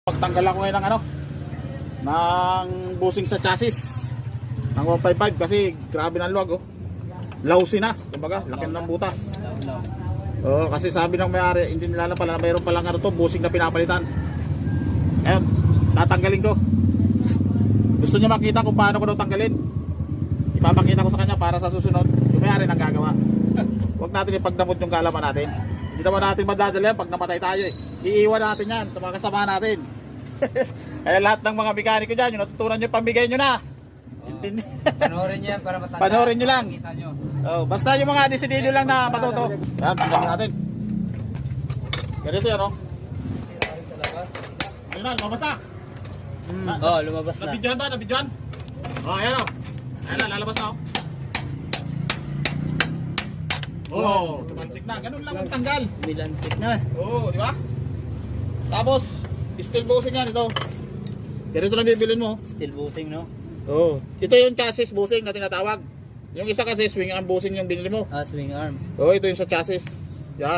Pagtanggal ako ngayon ng ng busing sa chassis ng 155 kasi grabe ng luwag Lousy na, kumbaga, laki ng butas. Kasi sabi ng may-ari, hindi nila pala na mayroon palang to, busing na pinapalitan. Ayun, tatanggalin ko. Gusto niya makita kung paano ko daw tanggalin. Ipapakita ko sa kanya para sa susunod, yung may-ari nagagawa. Huwag natin ipagdamot yung kalaman natin. Hindi naman natin madadala yan pag namatay tayo Iiwan natin yan sa mga kasama natin. Kaya lahat ng mga mekaniko dyan, yung natutunan nyo, pambigay nyo na. Panoorin nyo yan para matanda. Panoorin nyo lang. Basta yung mga desidido lang na matuto. Yan, tingnan natin. Ganito yan Ayun na, lumabas na. Lumabas na. Nabidyohan ba? Nabidyohan? Ayan Ayan na, lalabas na tumansik na. Ganun lang ang tanggal. Milansik na. Di ba? Tapos, steel bushing yan ito. Ganito lang bibilin mo. Steel bushing, no? Ito yung chassis bushing na tinatawag. Yung isa kasi swing arm bushing yung binili mo. Swing arm. Ito yung sa chassis. Yan.